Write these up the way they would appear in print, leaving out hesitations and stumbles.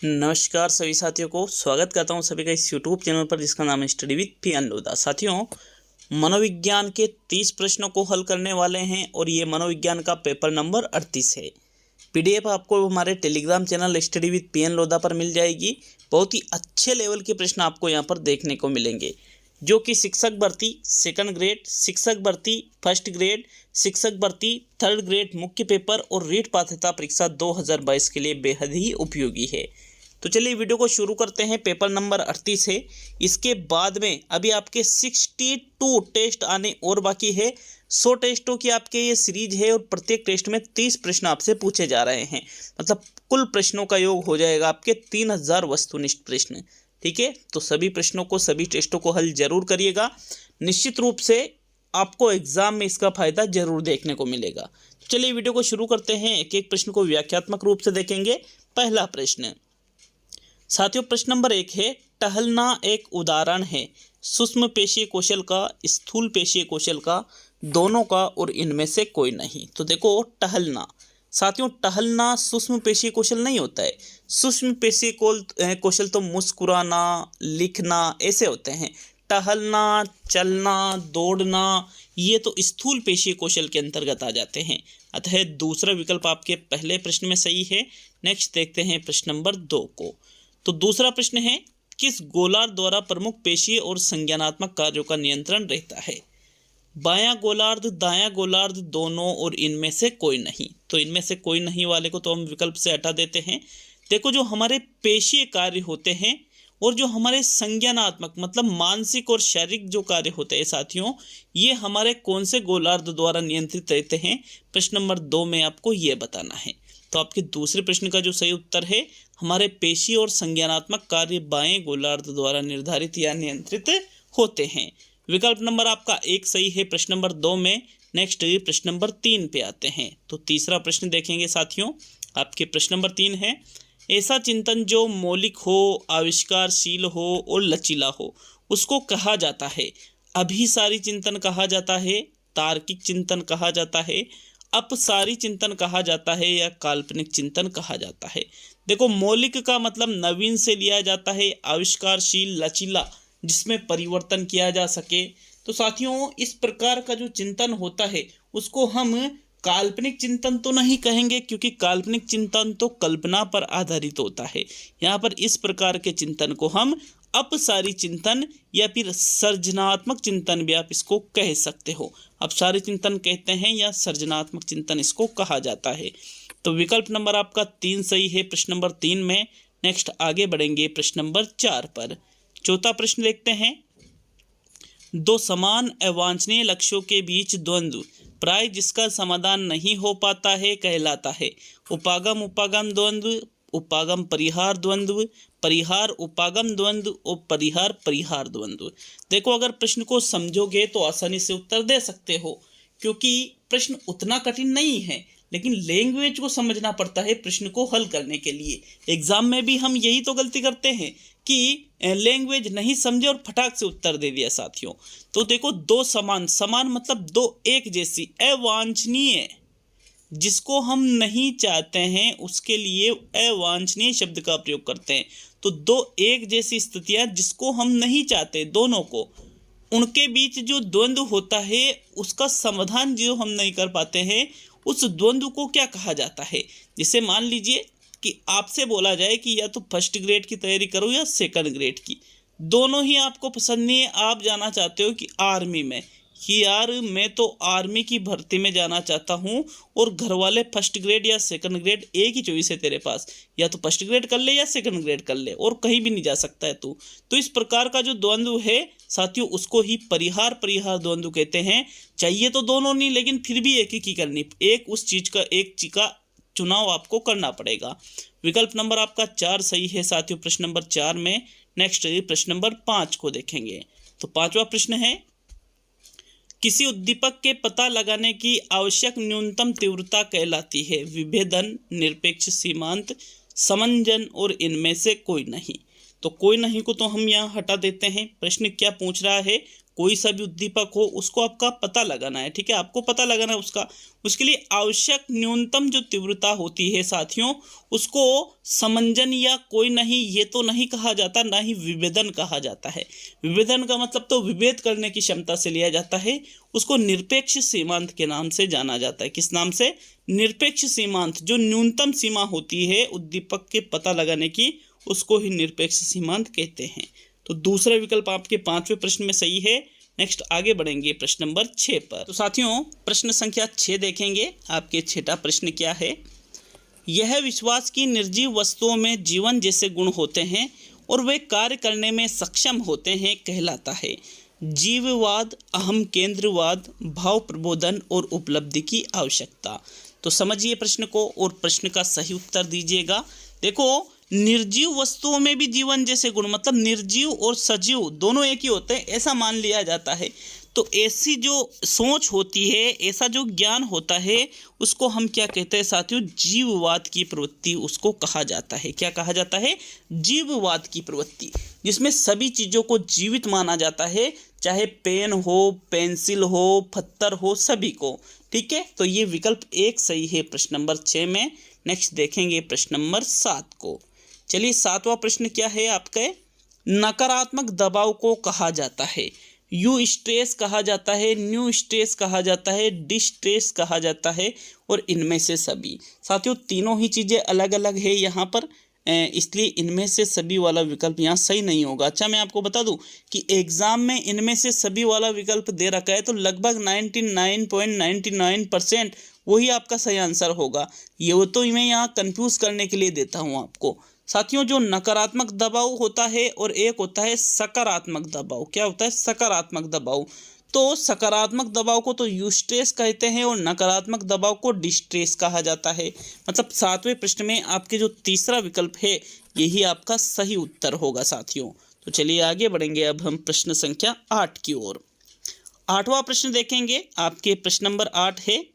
नमस्कार सभी साथियों को स्वागत करता हूं सभी का इस यूट्यूब चैनल पर जिसका नाम है स्टडी विद पीएन लोधा। साथियों, मनोविज्ञान के 30 प्रश्नों को हल करने वाले हैं और ये मनोविज्ञान का पेपर नंबर 38 है। पीडीएफ आपको हमारे Telegram channel study with PN Lodha पर मिल जाएगी। बहुत ही अच्छे लेवल के प्रश्न आपको यहाँ पर देखने को मिलेंगे, जो कि शिक्षक भर्ती सेकंड ग्रेड, शिक्षक भर्ती फर्स्ट ग्रेड, शिक्षक भर्ती थर्ड ग्रेड मुख्य पेपर और रीट पात्रता परीक्षा 2022 के लिए बेहद ही उपयोगी है। तो चलिए वीडियो को शुरू करते हैं। पेपर नंबर 38 है। इसके बाद में अभी आपके 62 टेस्ट आने और बाकी है। 100 टेस्टों की आपके ये सीरीज है और प्रत्येक टेस्ट में 30 प्रश्न आपसे पूछे जा रहे हैं। मतलब कुल प्रश्नों का योग हो जाएगा आपके 3000 वस्तुनिष्ठ प्रश्न। ठीक है, तो सभी प्रश्नों को, सभी टेस्टों को हल जरूर करिएगा। निश्चित रूप से आपको एग्जाम में इसका फायदा जरूर देखने को मिलेगा। तो चलिए वीडियो को शुरू करते हैं। एक एक प्रश्न को व्याख्यात्मक रूप से देखेंगे। पहला प्रश्न साथियों, प्रश्न नंबर 1 है, टहलना एक उदाहरण है सूक्ष्म पेशीय कौशल का, स्थूल पेशीय कौशल का, दोनों का और इनमें से कोई नहीं। तो देखो, टहलना साथियों, टहलना सूक्ष्म पेशीय कौशल नहीं होता है। सूक्ष्म पेशीय कौशल तो मुस्कुराना, लिखना ऐसे होते हैं। टहलना, चलना, दौड़ना ये तो स्थूल पेशीय कौशल के अंतर्गत आ जाते हैं। अतः दूसरा विकल्प आपके पहले प्रश्न में सही है। नेक्स्ट देखते हैं प्रश्न नंबर 2 को। तो दूसरा प्रश्न है, किस गोलार्ध द्वारा प्रमुख पेशीय और संज्ञानात्मक कार्यों का नियंत्रण रहता है? बायां गोलार्ध, दायां गोलार्ध, दोनों और इनमें से कोई नहीं। तो इनमें से कोई नहीं वाले को तो हम विकल्प से हटा देते हैं। देखो, जो हमारे पेशीय कार्य होते हैं और जो हमारे संज्ञानात्मक मतलब मानसिक और शारीरिक जो कार्य होते हैं साथियों, ये हमारे कौन से गोलार्ध द्वारा नियंत्रित रहते हैं? प्रश्न नंबर 2 में आपको ये बताना है। तो आपके दूसरे प्रश्न का जो सही उत्तर है, हमारे पेशी और संज्ञानात्मक कार्य बाएं गोलार्ध द्वारा निर्धारित या नियंत्रित होते हैं। विकल्प नंबर आपका 1 सही है प्रश्न नंबर 2 में। नेक्स्ट प्रश्न नंबर 3 पे आते हैं। तो तीसरा प्रश्न देखेंगे साथियों। आपके प्रश्न नंबर 3 है, ऐसा चिंतन जो मौलिक हो, आविष्कारशील हो और लचीला हो उसको कहा जाता है? अभिसारी चिंतन कहा जाता है, तार्किक चिंतन कहा जाता है, अपसारी चिंतन कहा जाता है या काल्पनिक चिंतन कहा जाता है? देखो, मौलिक का मतलब नवीन से लिया जाता है, आविष्कारशील, लचीला जिसमें परिवर्तन किया जा सके। तो साथियों, इस प्रकार का जो चिंतन होता है उसको हम काल्पनिक चिंतन तो नहीं कहेंगे, क्योंकि काल्पनिक चिंतन तो कल्पना पर आधारित होता है। यहाँ पर इस प्रकार के चिंतन को हम अपसारी चिंतन या फिर सर्जनात्मक चिंतन भी आप इसको कह सकते हो। अपसारी चिंतन कहते हैं या सर्जनात्मक चिंतन इसको कहा जाता है। तो विकल्प नंबर आपका 3 सही है प्रश्न नंबर 3 में। नेक्स्ट आगे बढ़ेंगे प्रश्न नंबर 4 पर। चौथा प्रश्न देखते हैं, दो समान अवांछनीय लक्ष्यों के बीच द्वंद्व प्राय जिसका समाधान नहीं हो पाता है कहलाता है? उपागम उपागम द्वंद्व, उपागम परिहार द्वंद्व, परिहार उपागम द्वंद्व और परिहार परिहार द्वंद्व। देखो, अगर प्रश्न को समझोगे तो आसानी से उत्तर दे सकते हो, क्योंकि प्रश्न उतना कठिन नहीं है, लेकिन लैंग्वेज को समझना पड़ता है प्रश्न को हल करने के लिए। एग्जाम में भी हम यही तो गलती करते हैं कि लैंग्वेज नहीं समझे और फटाक से उत्तर दे दिया साथियों। तो देखो, दो समान, समान मतलब दो एक जैसी, अवांछनीय जिसको हम नहीं चाहते हैं उसके लिए अवांछनीय शब्द का प्रयोग करते हैं। तो दो एक जैसी स्थितियां जिसको हम नहीं चाहते, दोनों को, उनके बीच जो द्वंद्व होता है उसका समाधान जो हम नहीं कर पाते हैं, उस द्वंद्व को क्या कहा जाता है? जैसे मान लीजिए कि आपसे बोला जाए कि या तो फर्स्ट ग्रेड की तैयारी करो या सेकंड ग्रेड की, दोनों ही आपको पसंद नहीं है। आप जाना चाहते हो कि आर्मी में, कि यार मैं तो आर्मी की भर्ती में जाना चाहता हूँ, और घर वाले फर्स्ट ग्रेड या सेकंड ग्रेड, एक ही चॉइस है तेरे पास, या तो फर्स्ट ग्रेड कर ले या सेकंड ग्रेड कर ले, और कहीं भी नहीं जा सकता है तू। तो इस प्रकार का जो द्वंद्व है साथियों, उसको ही परिहार परिहार द्वंद्व कहते हैं। चाहिए तो दोनों नहीं, लेकिन फिर भी एक ही करनी, एक उस चीज का, एक चीज का चुनाव आपको करना पड़ेगा। विकल्प नंबर आपका 4 सही है साथियों प्रश्न नंबर 4 में। नेक्स्ट प्रश्न नंबर 5 को देखेंगे। तो 5वां प्रश्न है, किसी उद्दीपक के पता लगाने की आवश्यक न्यूनतम तीव्रता कहलाती है? विभेदन, निरपेक्ष सीमांत, समंजन और इनमें से कोई नहीं। तो कोई नहीं को तो हम यहाँ हटा देते हैं। प्रश्न क्या पूछ रहा है? कोई सा भी उद्दीपक हो उसको आपका पता लगाना है, ठीक है, आपको पता लगाना है उसका। उसके लिए आवश्यक न्यूनतम जो तीव्रता होती है साथियों, उसको समंजन या कोई नहीं ये तो नहीं कहा जाता, ना ही विभेदन कहा जाता है। विभेदन का मतलब तो विभेद करने की क्षमता से लिया जाता है, उसको निरपेक्ष सीमांत के नाम से जाना जाता है। किस नाम से? निरपेक्ष सीमांत। जो न्यूनतम सीमा होती है उद्दीपक के पता लगाने की, उसको ही निरपेक्ष सीमांत कहते हैं। तो दूसरा विकल्प आपके 5वें प्रश्न में सही है। नेक्स्ट आगे बढ़ेंगे प्रश्न नंबर 6 पर। तो साथियों प्रश्न संख्या 6 देखेंगे। आपके 6वां प्रश्न क्या है? यह विश्वास की निर्जीव वस्तुओं में जीवन जैसे गुण होते हैं और वे कार्य करने में सक्षम होते हैं कहलाता है। जीववाद, अहम केंद्रवाद, भाव प्रबोधन और उपलब्धि की आवश्यकता। तो समझिए प्रश्न को और प्रश्न का सही उत्तर दीजिएगा। देखो, निर्जीव वस्तुओं में भी जीवन जैसे गुण, मतलब निर्जीव और सजीव दोनों एक ही होते हैं ऐसा मान लिया जाता है। तो ऐसी जो सोच होती है, ऐसा जो ज्ञान होता है, उसको हम क्या कहते हैं साथियों? जीववाद की प्रवृत्ति उसको कहा जाता है। क्या कहा जाता है? जीववाद की प्रवृत्ति, जिसमें सभी चीज़ों को जीवित माना जाता है, चाहे पेन हो, पेंसिल हो, पत्थर हो, सभी को। ठीक है, तो ये विकल्प 1 सही है प्रश्न नंबर 6 में। नेक्स्ट देखेंगे प्रश्न नंबर 7 को। चलिए 7वां प्रश्न क्या है आपके? नकारात्मक दबाव को कहा जाता है। यू स्ट्रेस कहा जाता है, न्यू स्ट्रेस कहा जाता है, डिस्ट्रेस कहा जाता है, और इनमें से सभी। साथियों तीनों ही चीज़ें अलग अलग है यहाँ पर, इसलिए इनमें से सभी वाला विकल्प यहाँ सही नहीं होगा। अच्छा, मैं आपको बता दूं कि एग्ज़ाम में इनमें से सभी वाला विकल्प दे रखा है, तो लगभग 99.99% वही आपका सही आंसर होगा। ये तो मैं यहाँ कंफ्यूज करने के लिए देता हूँ आपको। साथियों जो नकारात्मक दबाव होता है और एक होता है सकारात्मक दबाव। क्या होता है? सकारात्मक दबाव। तो सकारात्मक दबाव को तो यूस्ट्रेस कहते हैं और नकारात्मक दबाव को डिस्ट्रेस कहा जाता है। मतलब 7वें प्रश्न में आपके जो तीसरा विकल्प है यही आपका सही उत्तर होगा साथियों। तो चलिए आगे बढ़ेंगे अब हम प्रश्न संख्या 8 की ओर। 8वां प्रश्न देखेंगे। आपके प्रश्न नंबर 8 है,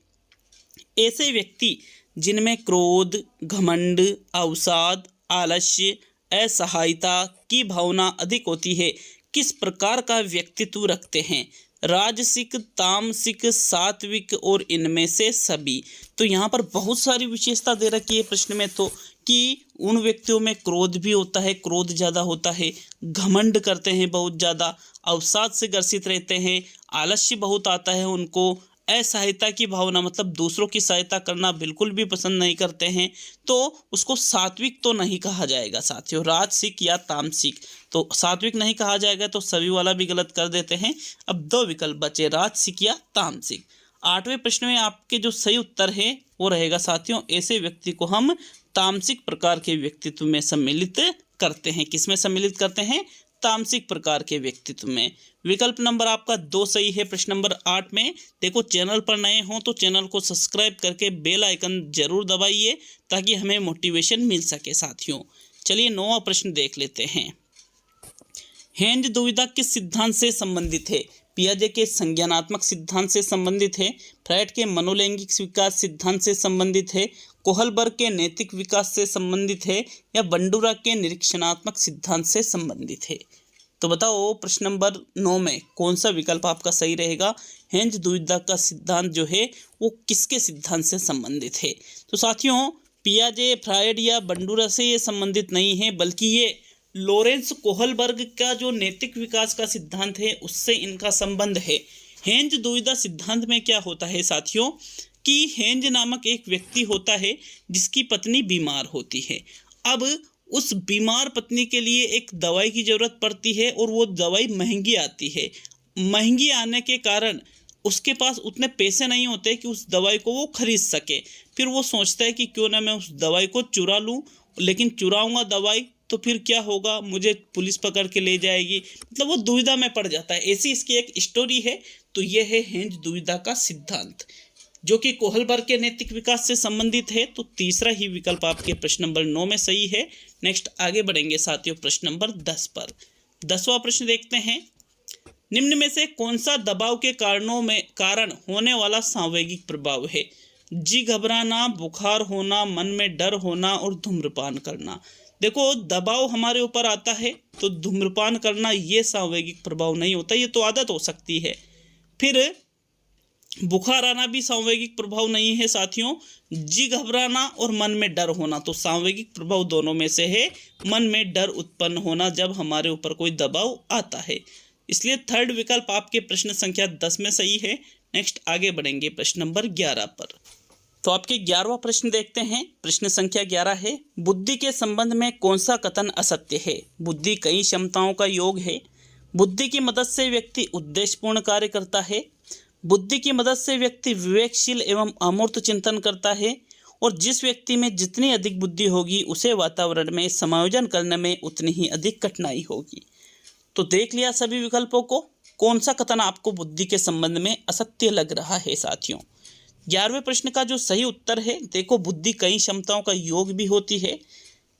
ऐसे व्यक्ति जिनमें क्रोध, घमंड, अवसाद, आलस्य, असहायता की भावना अधिक होती है, किस प्रकार का व्यक्तित्व रखते हैं? राजसिक, तामसिक, सात्विक और इनमें से सभी। तो यहाँ पर बहुत सारी विशेषता दे रखी है प्रश्न में, तो कि उन व्यक्तियों में क्रोध भी होता है, क्रोध ज़्यादा होता है, घमंड करते हैं बहुत ज़्यादा, अवसाद से ग्रसित रहते हैं, आलस्य बहुत आता है उनको, असहायता की भावना मतलब दूसरों की सहायता करना बिल्कुल भी पसंद नहीं करते हैं, तो उसको सात्विक तो नहीं कहा जाएगा साथियों, राजसिक या तामसिक। तो सात्विक नहीं कहा जाएगा, तो सभी वाला भी गलत कर देते हैं। अब 2 विकल्प बचे, राजसिक या तामसिक। 8वें प्रश्न में आपके जो सही उत्तर है वो रहेगा साथियों, ऐसे व्यक्ति को हम तामसिक प्रकार के व्यक्तित्व में सम्मिलित करते हैं। किस में सम्मिलित करते हैं? तामसिक प्रकार के व्यक्तित्व में। विकल्प नंबर आपका 2 सही है प्रश्न नंबर 8 में। देखो, चैनल पर नए हो तो चैनल को सब्सक्राइब करके बेल आइकन जरूर दबाइए ताकि हमें मोटिवेशन मिल सके साथियों। चलिए 9वां प्रश्न देख लेते हैं। हेंज दुविधा किस सिद्धांत से संबंधित है? पियाजे के संज्ञानात्मक सिद्धांत से संबंधित है, फ्रायड के मनोलैंगिक विकास सिद्धांत से संबंधित है, कोहलबर्ग के नैतिक विकास से संबंधित है, या बंडूरा के निरीक्षणात्मक सिद्धांत से संबंधित है? तो बताओ प्रश्न नंबर 9 में कौन सा विकल्प आपका सही रहेगा? हेंज दुविधा का सिद्धांत जो है वो किसके सिद्धांत से संबंधित है? तो साथियों पियाजे, फ्रायड या बंडूरा से ये संबंधित नहीं है, बल्कि ये लॉरेंस कोहलबर्ग का जो नैतिक विकास का सिद्धांत है उससे इनका संबंध है। हेंज दुविधा सिद्धांत में क्या होता है साथियों कि हेंज नामक एक व्यक्ति होता है जिसकी पत्नी बीमार होती है। अब उस बीमार पत्नी के लिए एक दवाई की ज़रूरत पड़ती है और वो दवाई महंगी आती है। महंगी आने के कारण उसके पास उतने पैसे नहीं होते कि उस दवाई को वो खरीद सके। फिर वो सोचता है कि क्यों ना मैं उस दवाई को चुरा लूँ, लेकिन चुराऊँगा दवाई तो फिर क्या होगा, मुझे पुलिस पकड़ के ले जाएगी। मतलब वो दुविधा में पड़ जाता है। ऐसी इसकी एक स्टोरी है। तो ये है हेंज दुविधा का सिद्धांत, जो कि कोहलबर्ग के नैतिक विकास से संबंधित है। तो तीसरा ही विकल्प आपके प्रश्न नंबर 9 में सही है। नेक्स्ट आगे बढ़ेंगे साथियों प्रश्न नंबर 10 पर। 10वां प्रश्न देखते हैं। निम्न में से कौन सा दबाव के कारण होने वाला सांवेगिक प्रभाव है? जी घबराना, बुखार होना, मन में डर होना और धूम्रपान करना। देखो दबाव हमारे ऊपर आता है तो धूम्रपान करना ये सामूहिक प्रभाव नहीं होता, ये तो आदत हो सकती है। फिर बुखार आना भी सामूहिक प्रभाव नहीं है साथियों। जी घबराना और मन में डर होना तो सामूहिक प्रभाव दोनों में से है, मन में डर उत्पन्न होना जब हमारे ऊपर कोई दबाव आता है। इसलिए थर्ड विकल्प आपके प्रश्न संख्या 10 में सही है। नेक्स्ट आगे बढ़ेंगे प्रश्न नंबर 11 पर। तो आपके 11वां प्रश्न देखते हैं। प्रश्न संख्या 11 है, बुद्धि के संबंध में कौन सा कथन असत्य है? बुद्धि कई क्षमताओं का योग है। बुद्धि की मदद से व्यक्ति उद्देश्यपूर्ण कार्य करता है। बुद्धि की मदद से व्यक्ति विवेकशील एवं अमूर्त चिंतन करता है। और जिस व्यक्ति में जितनी अधिक बुद्धि होगी उसे वातावरण में समायोजन करने में उतनी ही अधिक कठिनाई होगी। तो देख लिया सभी विकल्पों को, कौन सा कथन आपको बुद्धि के संबंध में असत्य लग रहा है साथियों। 11वें प्रश्न का जो सही उत्तर है, देखो बुद्धि कई क्षमताओं का योग भी होती है।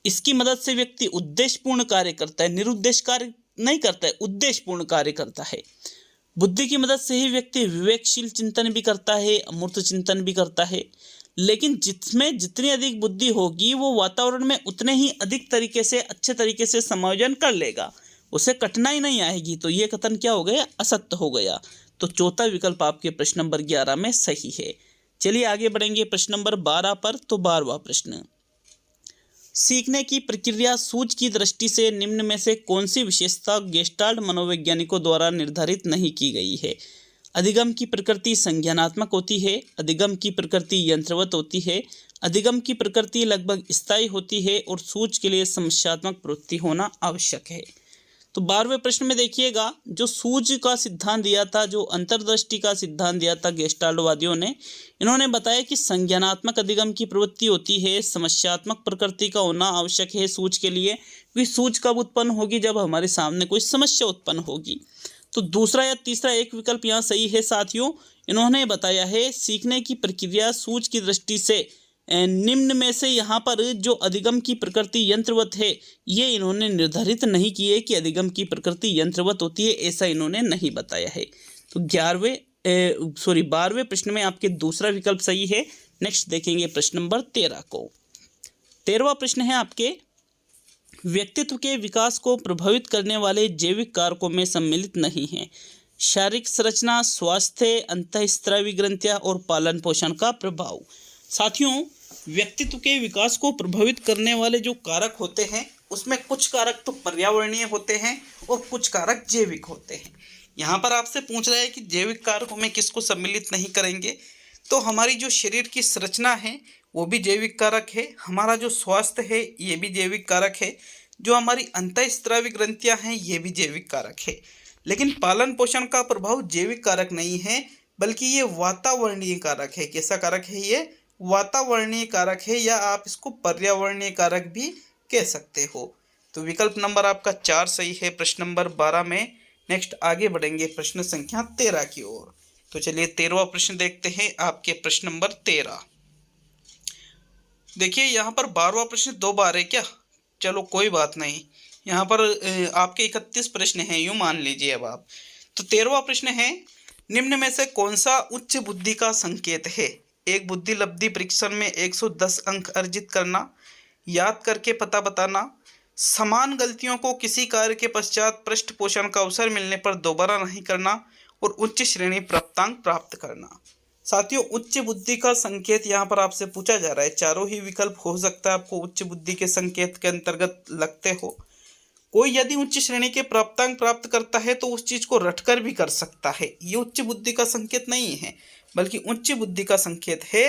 इसकी मदद से व्यक्ति उद्देश्यपूर्ण कार्य करता है, निरुद्देश्य कार्य नहीं करता है, उद्देश्यपूर्ण कार्य करता है। बुद्धि की मदद से ही व्यक्ति विवेकशील चिंतन भी करता है, अमूर्त चिंतन भी करता है। लेकिन जिसमें जितनी अधिक बुद्धि होगी वो वातावरण में उतने ही अधिक तरीके से अच्छे तरीके से समायोजन कर लेगा, उसे कठिनाई नहीं आएगी। तो ये कथन क्या हो गया? असत्य हो गया। तो चौथा विकल्प आपके प्रश्न नंबर 11 में सही है। चलिए आगे बढ़ेंगे प्रश्न नंबर 12 पर। तो 12वां प्रश्न, सीखने की प्रक्रिया सूझ की दृष्टि से निम्न में से कौन सी विशेषता गेस्टाल्ट मनोवैज्ञानिकों द्वारा निर्धारित नहीं की गई है? अधिगम की प्रकृति संज्ञानात्मक होती है, अधिगम की प्रकृति यंत्रवत होती है, अधिगम की प्रकृति लगभग स्थायी होती है और सूझ के लिए समस्यात्मक प्रवृत्ति होना आवश्यक है। तो 12वें प्रश्न में देखिएगा, जो सूझ का सिद्धांत दिया था, जो अंतर्दृष्टि का सिद्धांत दिया था गेस्टाल्टवादियों ने, इन्होंने बताया कि संज्ञानात्मक अधिगम की प्रवृत्ति होती है, समस्यात्मक प्रकृति का होना आवश्यक है सूझ के लिए। वे सूझ कब उत्पन्न होगी? जब हमारे सामने कोई समस्या उत्पन्न होगी। तो दूसरा या तीसरा एक विकल्प यहाँ सही है साथियों। इन्होंने बताया है सीखने की प्रक्रिया सूझ की दृष्टि से निम्न में से यहाँ पर जो अधिगम की प्रकृति यंत्रवत है, ये इन्होंने निर्धारित नहीं की है कि अधिगम की प्रकृति यंत्रवत होती है, ऐसा इन्होंने नहीं बताया है। तो 12वें प्रश्न में आपके दूसरा विकल्प सही है। नेक्स्ट देखेंगे प्रश्न नंबर 13 को। 13वां प्रश्न है आपके, व्यक्तित्व के विकास को प्रभावित करने वाले जैविक कारकों में सम्मिलित नहीं है। शारीरिक संरचना, स्वास्थ्य, अंतःस्रावी ग्रंथियां और पालन पोषण का प्रभाव। साथियों, व्यक्तित्व के विकास को प्रभावित करने वाले जो कारक होते हैं उसमें कुछ कारक तो पर्यावरणीय होते हैं और कुछ कारक जैविक होते हैं। यहाँ पर आपसे पूछ रहा है कि जैविक कारकों में किसको सम्मिलित नहीं करेंगे, तो हमारी जो शरीर की संरचना है वो भी जैविक कारक है, हमारा जो स्वास्थ्य है ये भी जैविक कारक है, जो हमारी अंतःस्रावी ग्रंथियाँ हैं ये भी जैविक कारक है। लेकिन पालन पोषण का प्रभाव जैविक कारक नहीं है, बल्कि ये वातावरणीय कारक है। कैसा कारक है? ये वातावरणीय कारक है, या आप इसको पर्यावरणीय कारक भी कह सकते हो। तो विकल्प नंबर आपका 4 सही है प्रश्न नंबर 12 में। नेक्स्ट आगे बढ़ेंगे प्रश्न संख्या 13 की ओर। तो चलिए 13वां प्रश्न देखते हैं आपके प्रश्न नंबर 13। देखिए यहाँ पर 12वां प्रश्न 2 बार है क्या? चलो कोई बात नहीं, यहाँ पर आपके 31 प्रश्न हैं, यूँ मान लीजिए अब आप। तो 13वां प्रश्न है, निम्न में से कौन सा उच्च बुद्धि का संकेत है? एक बुद्धि लब्धि परीक्षण में 110 अंक अर्जित करना, याद करके पता बताना, समान गलतियों को किसी कार्य के पश्चात पृष्ठ पोषण का अवसर मिलने पर दोबारा नहीं करना, और उच्च श्रेणी प्राप्तांक प्राप्त करना। साथियों, उच्च बुद्धि का संकेत यहाँ पर आपसे पूछा जा रहा है। चारों ही विकल्प हो सकता है आपको उच्च बुद्धि के संकेत के अंतर्गत लगते हो। कोई यदि उच्च श्रेणी के प्राप्तांक प्राप्त करता है तो उस चीज को रटकर भी कर सकता है। ये उच्च बुद्धि का संकेत नहीं है, बल्कि उच्च बुद्धि का संकेत है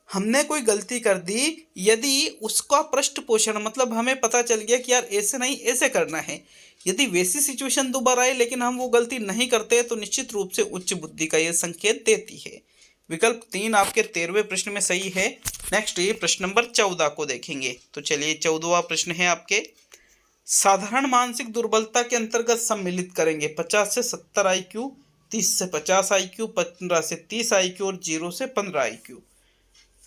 हमने कोई गलती कर दी, यदि उसका पृष्ठ पोषण मतलब हमें पता चल गया कि यार ऐसे नहीं ऐसे करना है, यदि वैसी सिचुएशन दोबारा आए लेकिन हम वो गलती नहीं करते तो निश्चित रूप से उच्च बुद्धि का यह संकेत देती है। विकल्प 3 आपके 13वें प्रश्न में सही है। नेक्स्ट ये प्रश्न नंबर 14 को देखेंगे। तो चलिए 14वां प्रश्न है आपके, साधारण मानसिक दुर्बलता के अंतर्गत सम्मिलित करेंगे 50 से 70 IQ, 30 से 50 IQ, 15 से 30 IQ और 0 से 15 IQ।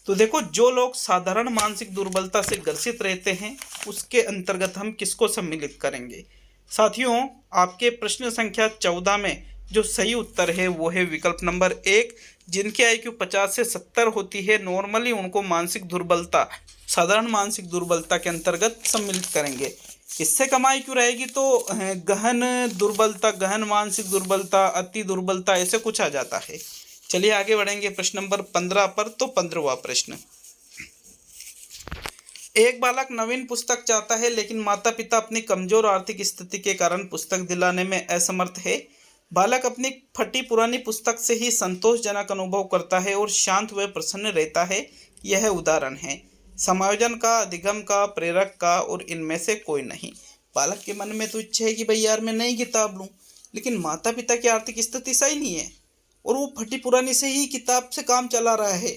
तो देखो, जो लोग साधारण मानसिक दुर्बलता से ग्रसित रहते हैं उसके अंतर्गत हम किसको सम्मिलित करेंगे? साथियों, आपके प्रश्न संख्या 14 में जो सही उत्तर है वो है विकल्प नंबर 1, जिनकी IQ 50 से 70 होती है, नॉर्मली उनको मानसिक दुर्बलता, साधारण मानसिक दुर्बलता के अंतर्गत सम्मिलित करेंगे। इससे कम IQ रहेगी तो गहन दुर्बलता, गहन मानसिक दुर्बलता, अति दुर्बलता, ऐसे कुछ आ जाता है। चलिए आगे बढ़ेंगे प्रश्न नंबर 15 पर। तो 15वां प्रश्न, एक बालक नवीन पुस्तक चाहता है लेकिन माता पिता अपनी कमजोर आर्थिक स्थिति के कारण पुस्तक दिलाने में असमर्थ है। बालक अपनी फटी पुरानी पुस्तक से ही संतोषजनक अनुभव करता है और शांत व प्रसन्न रहता है। यह उदाहरण है समायोजन का, अधिगम का, प्रेरक का और इनमें से कोई नहीं। बालक के मन में तो इच्छा है कि भाई यार मैं नई किताब लूं, लेकिन माता पिता की आर्थिक स्थिति सही नहीं है और वो फटी पुरानी से ही किताब से काम चला रहा है।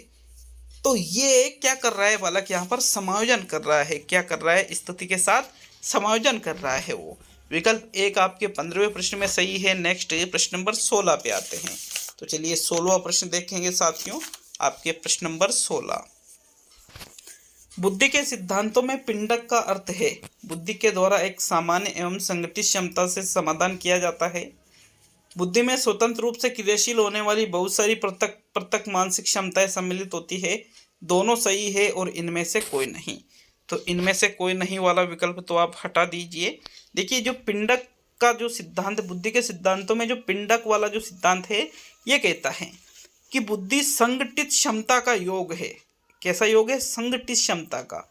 तो ये क्या कर रहा है बालक, यहाँ पर समायोजन कर रहा है। क्या कर रहा है, स्थिति के साथ समायोजन कर रहा है वो। विकल्प एक आपके 15वें प्रश्न में सही है। नेक्स्ट प्रश्न नंबर 16 पे आते हैं। तो चलिए 16वां प्रश्न देखेंगे साथियों। आपके प्रश्न नंबर 16, बुद्धि के सिद्धांतों में पिंडक का अर्थ है बुद्धि के द्वारा एक सामान्य एवं संगठित क्षमता से समाधान किया जाता है। बुद्धि में स्वतंत्र रूप से क्रियाशील होने वाली बहुत सारी पृथक मानसिक क्षमताएं सम्मिलित होती है। दोनों सही है और इनमें से कोई नहीं। तो इनमें से कोई नहीं वाला विकल्प तो आप हटा दीजिए। देखिए जो पिंडक का जो सिद्धांत, बुद्धि के सिद्धांतों में जो पिंडक वाला जो सिद्धांत है, ये कहता है कि बुद्धि संगठित क्षमता का योग है। कैसा योग है, संगठित क्षमता का।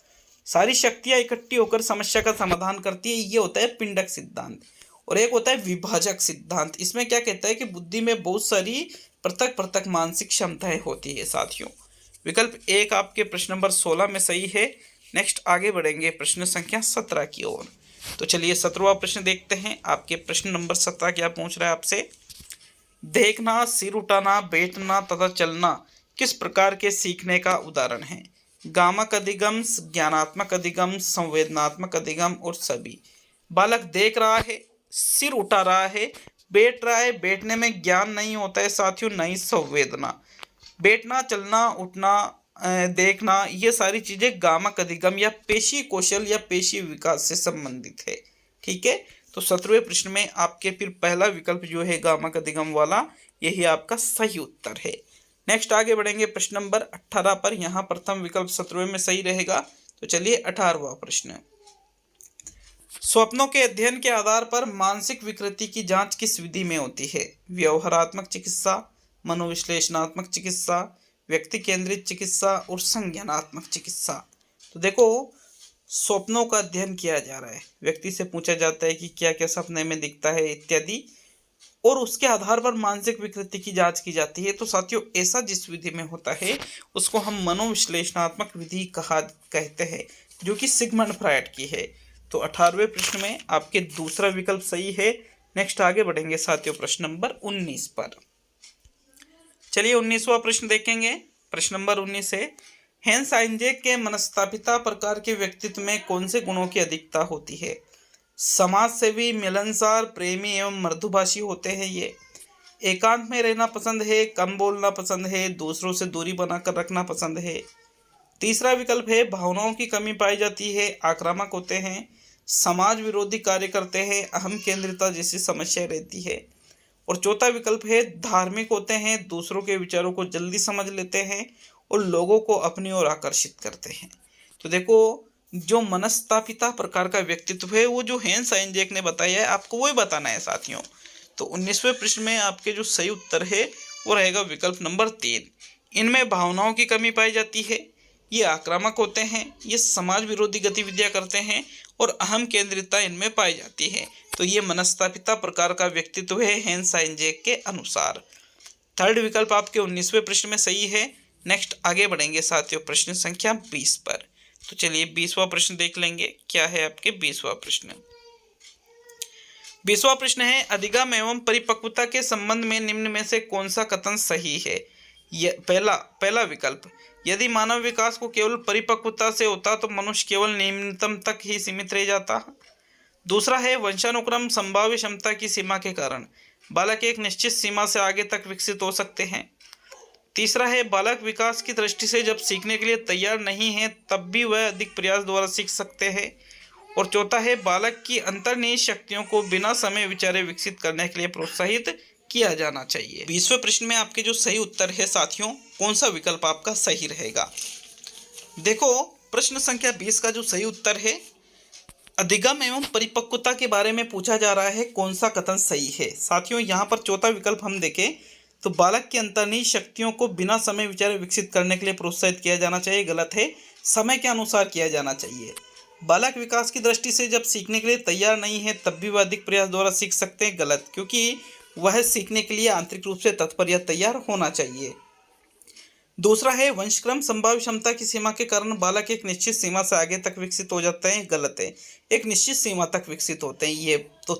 सारी शक्तियां इकट्ठी होकर समस्या का समाधान करती है, ये होता है पिंडक सिद्धांत। और एक होता है विभाजक सिद्धांत। इसमें क्या कहता है कि बुद्धि में बहुत सारी पृथक मानसिक क्षमताएं होती है साथियों। विकल्प एक आपके प्रश्न नंबर 16 में सही है। नेक्स्ट आगे बढ़ेंगे प्रश्न संख्या 17 की ओर। तो चलिए 17वां प्रश्न देखते हैं। आपके प्रश्न नंबर 17 क्या पूछ रहा है आपसे, देखना, सिर उठाना, बैठना तथा चलना किस प्रकार के सीखने का उदाहरण है। गामक अधिगम, ज्ञानात्मक अधिगम, संवेदनात्मक अधिगम और सभी। बालक देख रहा है, सिर उठा रहा है, बैठ रहा है, बैठने में ज्ञान नहीं होता है साथियों, नहीं संवेदना। बैठना, चलना, उठना, देखना, ये सारी चीजें गामक अधिगम या पेशी कौशल या पेशी विकास से संबंधित है। ठीक है, तो 17वें प्रश्न में आपके फिर पहला विकल्प जो है गामक अधिगम वाला, यही आपका सही उत्तर है। नेक्स्ट आगे बढ़ेंगे प्रश्न नंबर 18 पर। यहाँ प्रथम विकल्प 17वें में सही रहेगा। तो चलिए 18वां प्रश्न, स्वप्नों के अध्ययन के आधार पर मानसिक विकृति की जांच किस विधि में होती है। व्यवहारात्मक चिकित्सा, मनोविश्लेषणात्मक चिकित्सा, व्यक्ति केंद्रित चिकित्सा और संज्ञानात्मक चिकित्सा। तो देखो स्वप्नों का अध्ययन किया जा रहा है, व्यक्ति से पूछा जाता है कि क्या क्या सपने में दिखता है इत्यादि, और उसके आधार पर मानसिक विकृति की जांच की जाती है। तो साथियों ऐसा जिस विधि में होता है उसको हम मनोविश्लेषणात्मक विधि कहते हैं, जो कि सिगमंड फ्रायड की है। तो 18वें प्रश्न में आपके दूसरा विकल्प सही है। नेक्स्ट आगे बढ़ेंगे साथियों प्रश्न नंबर 19 पर। चलिए 19वां प्रश्न देखेंगे। प्रश्न नंबर 19 है, हेंस आइंजैक के मनस्तापिता प्रकार के व्यक्तित्व में कौन से गुणों की अधिकता होती है। समाज सेवी, मिलनसार, प्रेमी एवं मृदुभाषी होते हैं ये। एकांत में रहना पसंद है, कम बोलना पसंद है, दूसरों से दूरी बनाकर रखना पसंद है। तीसरा विकल्प है भावनाओं की कमी पाई जाती है, आक्रामक होते हैं, समाज विरोधी कार्य करते हैं, अहम केंद्रिता जैसी समस्या रहती है। और चौथा विकल्प है धार्मिक होते हैं, दूसरों के विचारों को जल्दी समझ लेते हैं और लोगों को अपनी ओर आकर्षित करते हैं। तो देखो जो मनस्तापिता प्रकार का व्यक्तित्व है वो जो हेंस आइंजैक ने बताया है, आपको वही बताना है साथियों। तो 19वें प्रश्न में आपके जो सही उत्तर है वो रहेगा विकल्प नंबर 3। इनमें भावनाओं की कमी पाई जाती है, ये आक्रामक होते हैं, ये समाज विरोधी गतिविधियां करते हैं और अहम केंद्रितता इनमें पाई जाती है। तो ये मनस्तापिता प्रकार का व्यक्तित्व है हेंस आइंजैक के अनुसार। थर्ड विकल्प आपके 19वें प्रश्न में सही है। नेक्स्ट आगे बढ़ेंगे साथियों प्रश्न संख्या 20 पर। तो चलिए 20वां प्रश्न देख लेंगे। क्या है आपके 20वां प्रश्न। 20वां प्रश्न है, अधिगम एवं परिपक्वता के संबंध में निम्न में से कौन सा कथन सही है। पहला विकल्प, यदि मानव विकास को केवल परिपक्वता से होता तो मनुष्य केवल निम्नतम तक ही सीमित रह जाता। दूसरा है, वंशानुक्रम संभाव्य क्षमता की सीमा के कारण बालक एक निश्चित सीमा से आगे तक विकसित हो सकते हैं। तीसरा है, बालक विकास की दृष्टि से जब सीखने के लिए तैयार नहीं है तब भी वह अधिक प्रयास द्वारा सीख सकते हैं। और चौथा है, बालक की अंतर्निहित शक्तियों को बिना समय विचारे विकसित करने के लिए प्रोत्साहित किया जाना चाहिए। 20वें प्रश्न में आपके जो सही उत्तर है साथियों, कौन सा विकल्प आपका सही रहेगा। देखो प्रश्न संख्या 20 का जो सही उत्तर है, अधिगम एवं परिपक्वता के बारे में पूछा जा रहा है, कौन सा कथन सही है। साथियों यहाँ पर चौथा विकल्प हम देखें तो बालक की अंतर्निहित शक्तियों को बिना समय विचारे विकसित करने के लिए प्रोत्साहित किया जाना चाहिए, गलत है। समय के अनुसार किया जाना चाहिए। बालक विकास की दृष्टि से जब सीखने के लिए तैयार नहीं है तब भी वह अधिक प्रयास द्वारा सीख सकते हैं, गलत, क्योंकि वह सीखने के लिए आंतरिक रूप से तत्पर या तैयार होना चाहिए। दूसरा है वंशक्रम संभाव्य क्षमता की सीमा के कारण बालक एक निश्चित सीमा से आगे तक विकसित हो जाते हैं, गलत है। एक निश्चित सीमा तक विकसित होते हैं, ये तो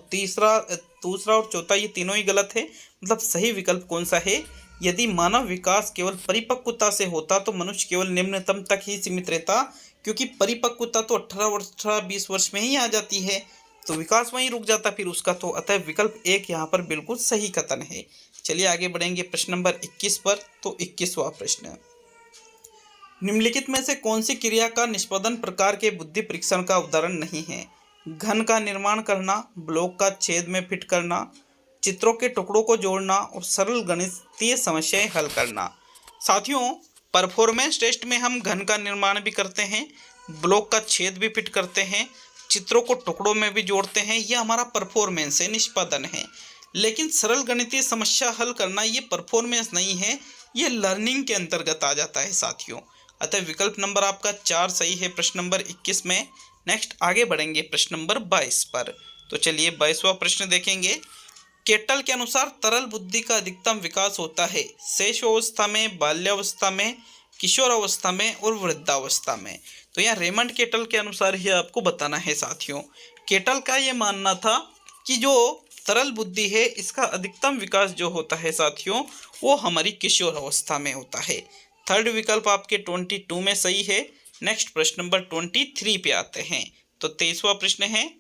दूसरा और चौथा ये तीनों ही गलत है। मतलब सही विकल्प कौन सा है, यदि मानव विकास केवल परिपक्वता से होता तो मनुष्य केवल निम्नतम तक ही सीमित रहता, क्योंकि परिपक्वता तो 18-20 वर्ष में ही आ जाती है, तो विकास वहीं रुक जाता फिर उसका, तो अतः विकल्प 1 यहाँ पर बिल्कुल सही कथन है। चलिए आगे बढ़ेंगे प्रश्न नंबर 21 पर। तो 21वां प्रश्न, निम्नलिखित में से कौन सी क्रिया का निष्पादन प्रकार के बुद्धि परीक्षण का उदाहरण नहीं है। घन का निर्माण करना, ब्लॉक का छेद में फिट करना, चित्रों के टुकड़ों को जोड़ना और सरल गणितीय समस्याएं हल करना। साथियों परफॉर्मेंस टेस्ट में हम घन का निर्माण भी करते हैं, ब्लॉक का छेद भी फिट करते हैं, चित्रों को टुकड़ों में भी जोड़ते हैं, यह हमारा परफॉर्मेंस है, निष्पादन है। लेकिन सरल गणितीय समस्या हल करना ये परफॉर्मेंस नहीं है, ये लर्निंग के अंतर्गत आ जाता है साथियों। अतः विकल्प नंबर आपका 4 सही है प्रश्न नंबर 21 में। नेक्स्ट आगे बढ़ेंगे प्रश्न नंबर 22 पर। तो चलिए 22वां प्रश्न देखेंगे। केटल के अनुसार तरल बुद्धि का अधिकतम विकास होता है शैशवावस्था में, बाल्यावस्था में, किशोरावस्था में और वृद्धावस्था में। तो यहाँ रेमंड केटल के अनुसार ही आपको बताना है साथियों। केटल का ये मानना था कि जो तरल बुद्धि है इसका अधिकतम विकास जो होता है साथियों वो हमारी किशोर अवस्था में होता है। थर्ड विकल्प आपके 22 में सही है। नेक्स्ट प्रश्न नंबर 23 पे आते हैं। तो 23वां प्रश्न है,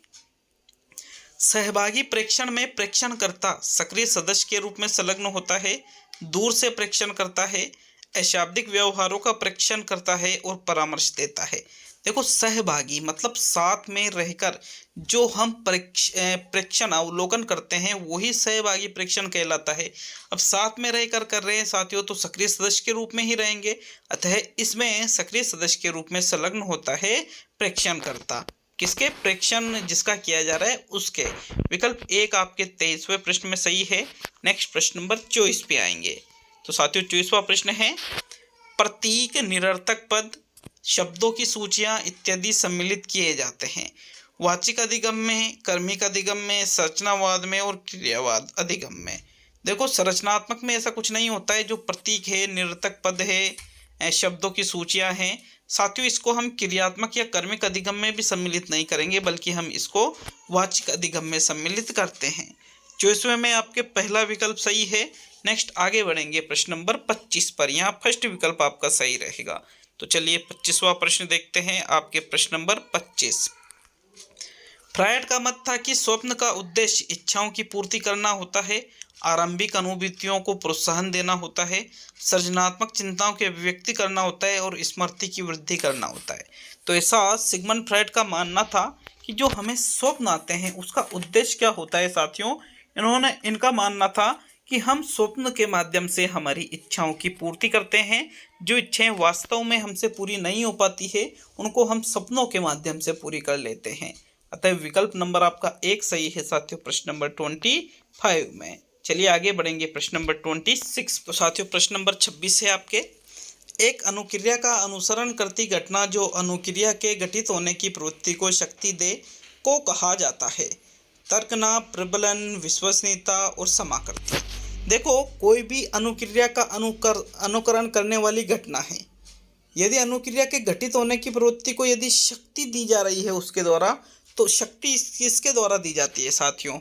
सहभागी प्रेक्षण में प्रेक्षणकर्ता सक्रिय सदस्य के रूप में संलग्न होता है, दूर से प्रेक्षण करता है, अशाब्दिक व्यवहारों का प्रेक्षण करता है और परामर्श देता है। देखो सहभागी मतलब साथ में रहकर जो हम प्रेक्षण अवलोकन करते हैं वही सहभागी प्रेक्षण कहलाता है। अब साथ में रहकर कर रहे हैं साथियों तो सक्रिय सदस्य के रूप में ही रहेंगे, अतः इसमें सक्रिय सदस्य के रूप में संलग्न होता है प्रेक्षणकर्ता। किसके प्रेक्षण जिसका किया जा रहा है उसके। विकल्प 1 आपके 23वें प्रश्न में सही है। नेक्स्ट प्रश्न नंबर 24 पे आएंगे। तो साथियों 24वां प्रश्न है, प्रतीक, निरर्थक पद, शब्दों की सूचियां इत्यादि सम्मिलित किए जाते हैं वाचिक अधिगम में, कर्मिक अधिगम में, संरचनावाद में और क्रियावाद अधिगम में। देखो संरचनात्मक में ऐसा कुछ नहीं होता है, जो प्रतीक है, निरर्थक पद है, शब्दों की सूचियां हैं साथियों, इसको हम क्रियात्मक या कर्मिक अधिगम में भी सम्मिलित नहीं करेंगे बल्कि हम इसको वाचिक अधिगम में सम्मिलित करते हैं। 24वें में आपके पहला विकल्प सही है। नेक्स्ट आगे बढ़ेंगे प्रश्न नंबर 25 पर। यहाँ फर्स्ट विकल्प आपका सही रहेगा। तो चलिए 25वां प्रश्न देखते हैं। आपके प्रश्न नंबर 25, फ्रायड का मत था कि स्वप्न का उद्देश्य इच्छाओं की पूर्ति करना होता है, आरंभिक अनुभूतियों को प्रोत्साहन देना होता है, सृजनात्मक चिंताओं की अभिव्यक्ति करना होता है और स्मृति की वृद्धि करना होता है। तो ऐसा सिगमंड फ्रायड का मानना था कि जो हमें स्वप्न आते हैं उसका उद्देश्य क्या होता है साथियों। इनका मानना था कि हम स्वप्न के माध्यम से हमारी इच्छाओं की पूर्ति करते हैं। जो इच्छाएं वास्तव में हमसे पूरी नहीं हो पाती है उनको हम सपनों के माध्यम से पूरी कर लेते हैं। अतः विकल्प नंबर आपका 1 सही है साथियों प्रश्न नंबर 25 में। चलिए आगे बढ़ेंगे प्रश्न नंबर 26। तो साथियों प्रश्न नंबर 26 है आपके, एक अनुक्रिया का अनुसरण करती घटना जो अनुक्रिया के घटित होने की प्रवृत्ति को शक्ति दे को कहा जाता है। तर्कना, प्रबलन, विश्वसनीयता और समाकृति। देखो कोई भी अनुक्रिया का अनुकरण करने वाली घटना है। यदि अनुक्रिया के घटित होने की प्रवृत्ति को यदि शक्ति दी जा रही है उसके द्वारा, तो शक्ति किसके द्वारा दी जाती है साथियों,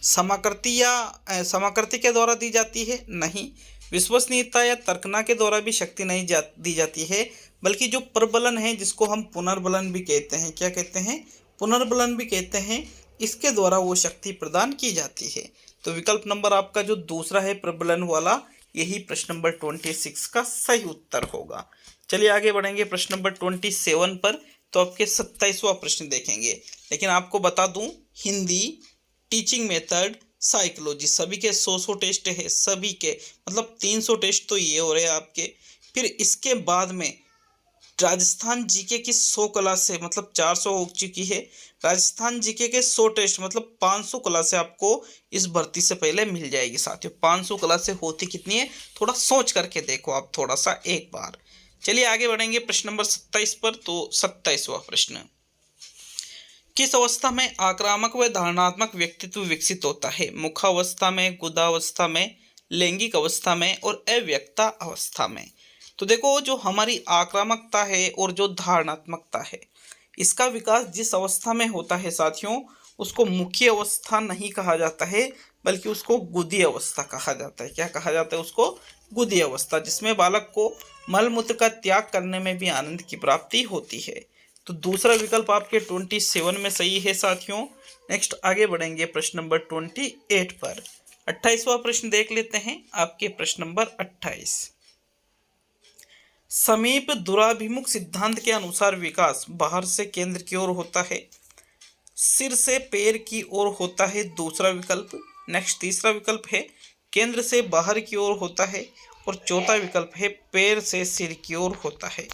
समाकृति के द्वारा दी जाती है? नहीं। विश्वसनीयता या तर्कना के द्वारा भी शक्ति नहीं दी जाती है, बल्कि जो प्रबलन है जिसको हम पुनर्बलन भी कहते हैं, क्या कहते हैं, पुनर्बलन भी कहते हैं, इसके द्वारा वो शक्ति प्रदान की जाती है। तो विकल्प नंबर आपका जो दूसरा है प्रबलन वाला, यही प्रश्न नंबर 26 का सही उत्तर होगा। चलिए आगे बढ़ेंगे प्रश्न नंबर 27 पर। तो आपके 27वां प्रश्न देखेंगे। लेकिन आपको बता दूं, हिंदी, टीचिंग मेथड, साइकोलॉजी, सभी के 100 टेस्ट है, सभी के मतलब 300 टेस्ट तो ये हो रहे हैं आपके। फिर इसके बाद में राजस्थान जीके की 100 क्लासें मतलब 400 हो चुकी है। राजस्थान जीके के 100 टेस्ट मतलब 500 क्लासें आपको इस भर्ती से पहले मिल जाएगी साथियों। 500 क्लासें होती कितनी है, थोड़ा सोच करके देखो आप थोड़ा सा एक बार। चलिए आगे बढ़ेंगे प्रश्न नंबर 27 पर। तो 27वां प्रश्न, किस अवस्था में आक्रामक व धारणात्मक व्यक्तित्व विकसित होता है? मुखावस्था में, गुदावस्था में, लैंगिक अवस्था में और अव्यक्ता अवस्था में। तो देखो, जो हमारी आक्रामकता है और जो धारणात्मकता है, इसका विकास जिस अवस्था में होता है साथियों, उसको मुख्य अवस्था नहीं कहा जाता है, बल्कि उसको गुदी अवस्था कहा जाता है। क्या कहा जाता है उसको? गुदी अवस्था, जिसमें बालक को मलमूत्र का त्याग करने में भी आनंद की प्राप्ति होती है। तो दूसरा विकल्प आपके 27 में सही है साथियों। नेक्स्ट आगे बढ़ेंगे प्रश्न नंबर 28 पर। 28वां प्रश्न देख लेते हैं आपके प्रश्न नंबर 28। समीप दुराभिमुख सिद्धांत के अनुसार विकास बाहर से केंद्र की ओर होता है, सिर से पैर की ओर होता है, दूसरा विकल्प। नेक्स्ट तीसरा विकल्प है केंद्र से बाहर की ओर होता है, और चौथा विकल्प है पैर से सिर की ओर होता है।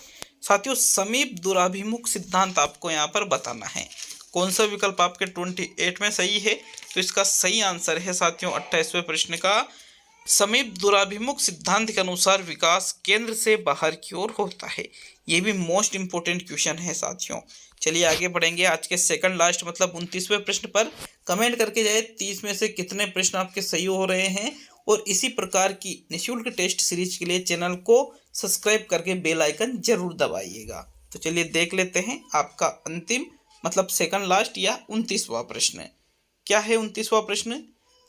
साथियों, समीप दुराभिमुख सिद्धांत आपको यहाँ पर बताना है। कौन सा विकल्प आपके 28 में सही है? तो इसका सही आंसर है साथियों 28वें प्रश्न का, समीप दुराभिमुख सिद्धांत के अनुसार विकास केंद्र से बाहर की ओर होता है। ये भी मोस्ट इंपोर्टेंट क्वेश्चन है साथियों। चलिए आगे बढ़ेंगे आज के सेकंड लास्ट मतलब 29वें प्रश्न पर। कमेंट करके जाए 30 में से कितने प्रश्न आपके सही हो रहे हैं, और इसी प्रकार की निःशुल्क टेस्ट सीरीज के लिए चैनल को सब्सक्राइब करके बेल आइकन जरूर दबाइएगा। तो चलिए देख लेते हैं आपका अंतिम मतलब सेकंड लास्ट या 29वां प्रश्न। क्या है 29वां प्रश्न?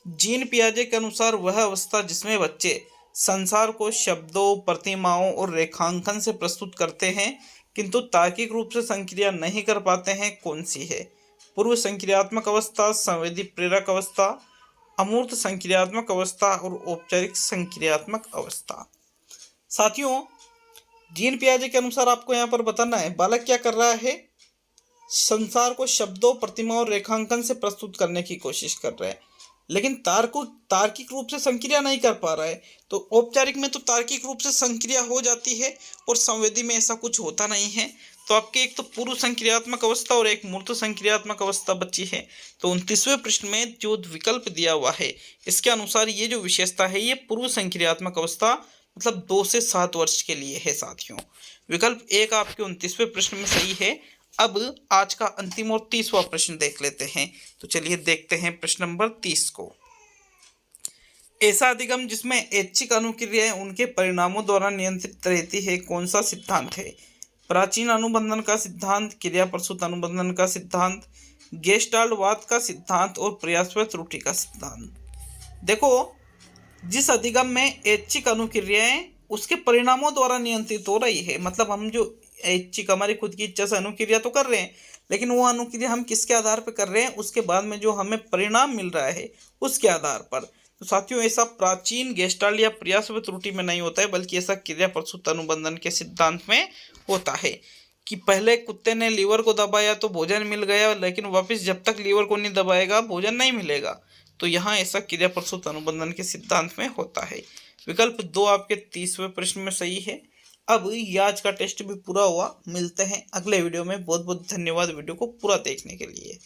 जीन पियाजे के अनुसार वह अवस्था जिसमें बच्चे संसार को शब्दों, प्रतिमाओं और रेखांकन से प्रस्तुत करते हैं किंतु तार्किक रूप से संक्रिया नहीं कर पाते हैं, कौन सी है? पूर्व संक्रियात्मक अवस्था, संवेदी प्रेरक अवस्था, अमूर्त संक्रियात्मक अवस्था और औपचारिक संक्रियात्मक अवस्था। साथियों, जीन पियाजे के अनुसार आपको यहाँ पर बताना है बालक क्या कर रहा है, संसार को शब्दों, प्रतिमाओं और रेखांकन से प्रस्तुत करने की कोशिश कर रहा है, लेकिन तार्किक रूप से संक्रिया नहीं कर पा रहा है। तो औपचारिक में तो तार्किक रूप से संक्रिया हो जाती है, और संवेदी में ऐसा कुछ होता नहीं है। तो आपके एक तो पूर्व संक्रियात्मक अवस्था और एक मूर्त संक्रियात्मक अवस्था बची है। तो 29वें प्रश्न में जो विकल्प दिया हुआ है, इसके अनुसार ये जो विशेषता है, ये पूर्व संक्रियात्मक अवस्था मतलब 2 से 7 वर्ष के लिए है साथियों। विकल्प एक आपके 29वें प्रश्न में सही है। अब आज का अंतिम और 30वां प्रश्न देख लेते हैं। तो चलिए देखते हैं प्रश्न नंबर 30 को। ऐसा अधिगम जिसमें ऐच्छिक अनुक्रियाएं उनके परिणामों द्वारा नियंत्रित रहती है, कौन सा सिद्धांत है? प्राचीन अनुबंधन का सिद्धांत, क्रिया प्रसूत अनुबंधन का सिद्धांत, गेस्टाल्टवाद का सिद्धांत और प्रयास व त्रुटि का सिद्धांत। देखो, जिस अधिगम में ऐच्छिक अनुक्रियाएं उसके परिणामों द्वारा नियंत्रित हो रही है, मतलब हम जो ऐच्छिक हमारी खुद की इच्छा से अनुक्रिया तो कर रहे हैं, लेकिन वो अनुक्रिया हम किसके आधार पर कर रहे हैं, उसके बाद में जो हमें परिणाम मिल रहा है उसके आधार पर। तो साथियों, ऐसा प्राचीन गेस्टाल्ट या प्रयास व त्रुटि में नहीं होता है, बल्कि ऐसा क्रिया प्रसूत अनुबंधन के सिद्धांत में होता है कि पहले कुत्ते ने लीवर को दबाया तो भोजन मिल गया, लेकिन वापस जब तक लीवर को नहीं दबाएगा भोजन नहीं मिलेगा। तो यहाँ ऐसा क्रिया प्रसूत अनुबंधन के सिद्धांत में होता है। विकल्प 2 आपके 30वें प्रश्न में सही है। अब ये आज का टेस्ट भी पूरा हुआ। मिलते हैं अगले वीडियो में। बहुत बहुत धन्यवाद वीडियो को पूरा देखने के लिए।